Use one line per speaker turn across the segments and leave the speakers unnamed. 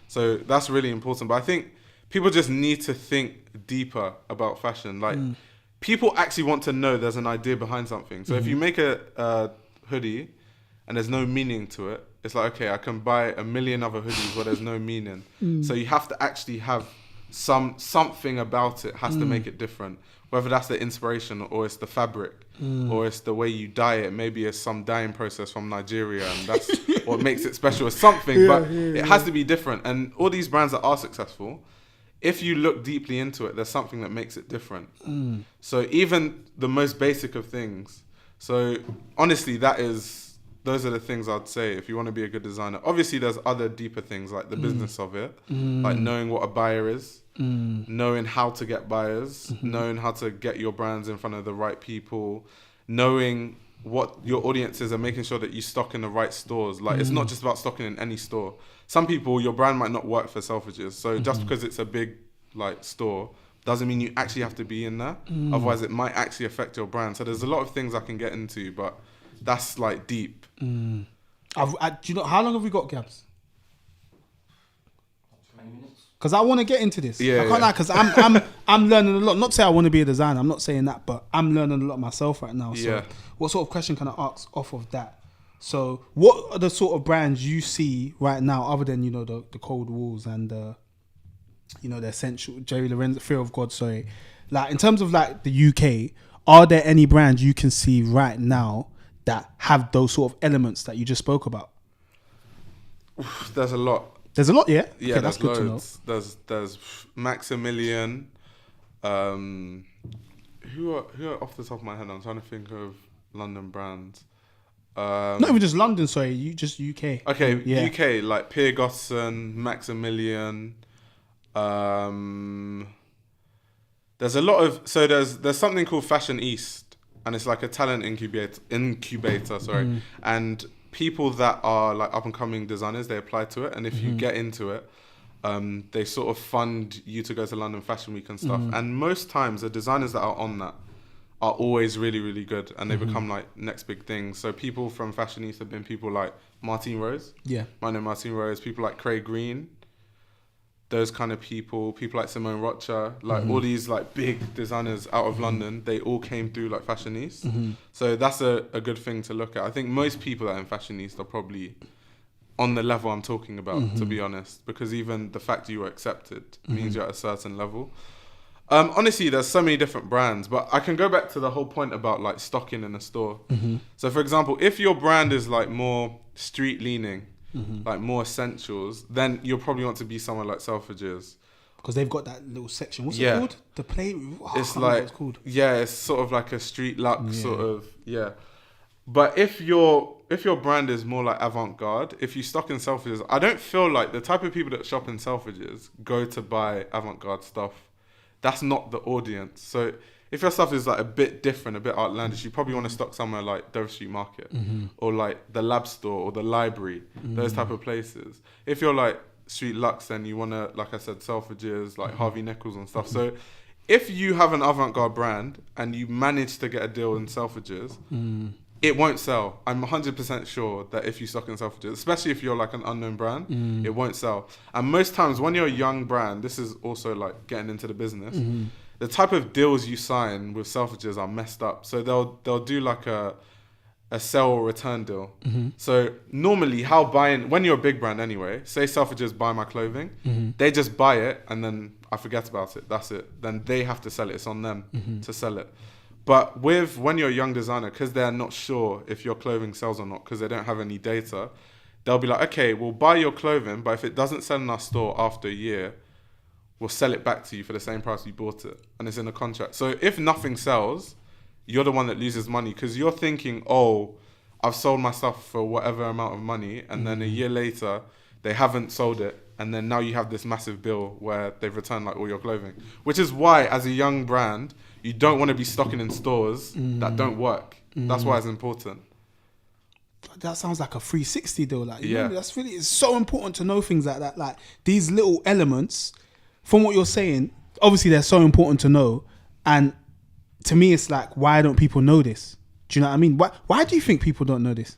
So that's really important. But I think people just need to think deeper about fashion. Like, people actually want to know there's an idea behind something. So if you make a hoodie and there's no meaning to it, it's like, okay, I can buy a million other hoodies where there's no meaning. So you have to actually have something about it has to make it different. Whether that's the inspiration or it's the fabric or it's the way you dye it. Maybe it's some dyeing process from Nigeria and that's what makes it special or something. But it has to be different. And all these brands that are successful, if you look deeply into it, there's something that makes it different. So even the most basic of things. So honestly, those are the things I'd say if you want to be a good designer. Obviously, there's other deeper things like the business of it, like knowing what a buyer is, knowing how to get buyers, knowing how to get your brands in front of the right people, knowing what your audience is and making sure that you stock in the right stores. Like, it's not just about stocking in any store. Some people, your brand might not work for Selfridges. So just because it's a big like store doesn't mean you actually have to be in there. Otherwise, it might actually affect your brand. So there's a lot of things I can get into, but that's like deep.
Do you know how long have we got, Gabs?
20 minutes.
Because I want to get into this.
Yeah,
I can't lie, because I'm learning a lot. Not to say I want to be a designer. I'm not saying that, but I'm learning a lot myself right now. So what sort of question can I ask off of that? So what are the sort of brands you see right now, other than, you know, the Cold Walls and the Essential, Jerry Lorenzo, Fear of God, sorry. Like, in terms of like the UK, are there any brands you can see right now that have those sort of elements that you just spoke about?
There's a lot.
There's a lot, yeah?
Yeah,
okay, that's good
loads. To know. There's Maximilian. Who are off the top of my head? I'm trying to think of London brands.
Not even just London, sorry. You just UK.
Okay,
yeah.
UK, like Pierre Gosson, Maximilian. There's a lot of... So there's something called Fashion East, and it's like a talent incubator, sorry. And people that are like up and coming designers, they apply to it, and if you get into it, they sort of fund you to go to London Fashion Week and stuff. And most times the designers that are on that are always really, really good, and they become like next big things. So people from Fashion East have been people like Martine Rose. Yeah. I know Martine Rose. People like Craig Green. Those kind of people like Simone Rocha, like all these like big designers out of London, they all came through like Fashion East. So that's a good thing to look at. I think most people that are in Fashion East are probably on the level I'm talking about, to be honest, because even the fact you were accepted means you're at a certain level. Honestly, there's so many different brands, but I can go back to the whole point about like stocking in a store. So for example, if your brand is like more street leaning, like more essentials, then you'll probably want to be somewhere like Selfridges.
Because they've got that little section. What's it called? The play.
It's like, it's called. Yeah, it's sort of like a street luxe sort of, But if your brand is more like avant-garde, if you stock in Selfridges, I don't feel like the type of people that shop in Selfridges go to buy avant-garde stuff. That's not the audience. So if your stuff is like a bit different, a bit outlandish, you probably want to stock somewhere like Dover Street Market or like the Lab Store or the Library, those type of places. If you're like street luxe, then you want to, like I said, Selfridges, like Harvey Nichols and stuff. So if you have an avant-garde brand and you manage to get a deal in Selfridges, it won't sell. I'm 100% sure that if you stock in Selfridges, especially if you're like an unknown brand, it won't sell. And most times when you're a young brand, this is also like getting into the business, the type of deals you sign with Selfridges are messed up. So they'll do like a sell or return deal. So normally when you're a big brand anyway, say Selfridges buy my clothing, they just buy it and then I forget about it. That's it. Then they have to sell it. It's on them to sell it. But when you're a young designer, because they're not sure if your clothing sells or not, because they don't have any data, they'll be like, okay, we'll buy your clothing, but if it doesn't sell in our store after a year, we'll sell it back to you for the same price you bought it. And it's in a contract. So if nothing sells, you're the one that loses money, because you're thinking, oh, I've sold my stuff for whatever amount of money, and then a year later, they haven't sold it. And then now you have this massive bill where they've returned like all your clothing. Which is why, as a young brand, you don't want to be stocking in stores that don't work. That's why it's important.
That sounds like a 360 deal. Like, you know, that's really, it's so important to know things like that. Like these little elements, from what you're saying, obviously they're so important to know. And to me, it's like, why don't people know this? Do you know what I mean? Why do you think people don't know this?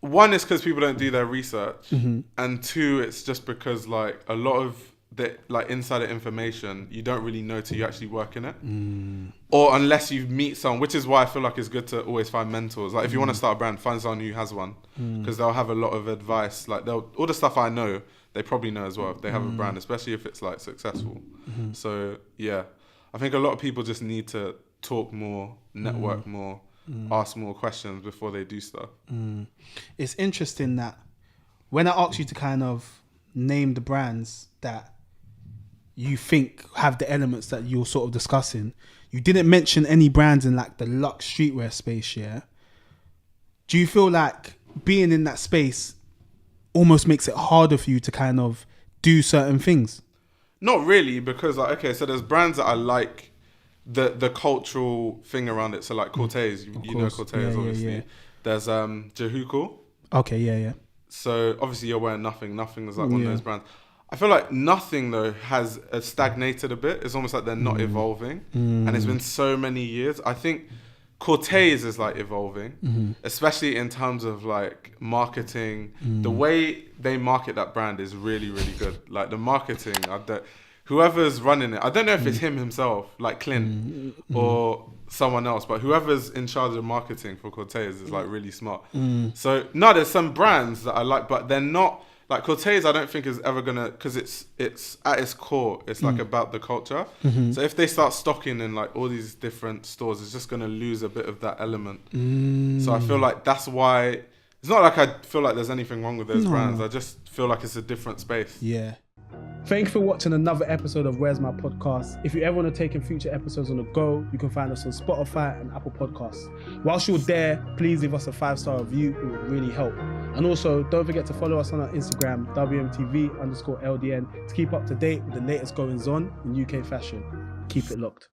one is because people don't do their research, and two, it's just because like a lot of the like insider information you don't really know till you actually work in it, or unless you meet someone, which is why I feel like it's good to always find mentors. Like if you want to start a brand, find someone who has one, because they'll have a lot of advice. Like all the stuff I know, they probably know as well if they have a brand, especially if it's like successful. So yeah, I think a lot of people just need to talk more, network more, ask more questions before they do stuff.
It's interesting that when I asked you to kind of name the brands that you think have the elements that you're sort of discussing, you didn't mention any brands in like the luxe streetwear space, yeah? Do you feel like being in that space almost makes it harder for you to kind of do certain things?
Not really, because like, okay, so there's brands that I like the cultural thing around it. So like Cortez, you know Cortez, obviously. Yeah. There's Jehuko.
Okay, yeah.
So obviously you're wearing Nothing. Nothing is like one of those brands. I feel like Nothing though has stagnated a bit. It's almost like they're not evolving, and it's been so many years. I think Cortez is like evolving, especially in terms of like marketing. The way they market that brand is really, really good. Like the marketing, whoever's running it, I don't know if it's him himself, like Clint, or someone else, but whoever's in charge of marketing for Cortez is like really smart. So no, there's some brands that I like, but they're not like Cortez. I don't think is ever gonna, because it's at its core, it's like about the culture. So if they start stocking in like all these different stores, it's just gonna lose a bit of that element. So I feel like that's why it's not like I feel like there's anything wrong with those brands. I just feel like it's a different space.
Yeah. Thank you for watching another episode of Where's My Podcast. If you ever want to take in future episodes on the go, you can find us on Spotify and Apple Podcasts. Whilst you're there, please leave us a 5-star review. It would really help. And also, don't forget to follow us on our Instagram, WMTV_LDN, to keep up to date with the latest goings on in UK fashion. Keep it locked.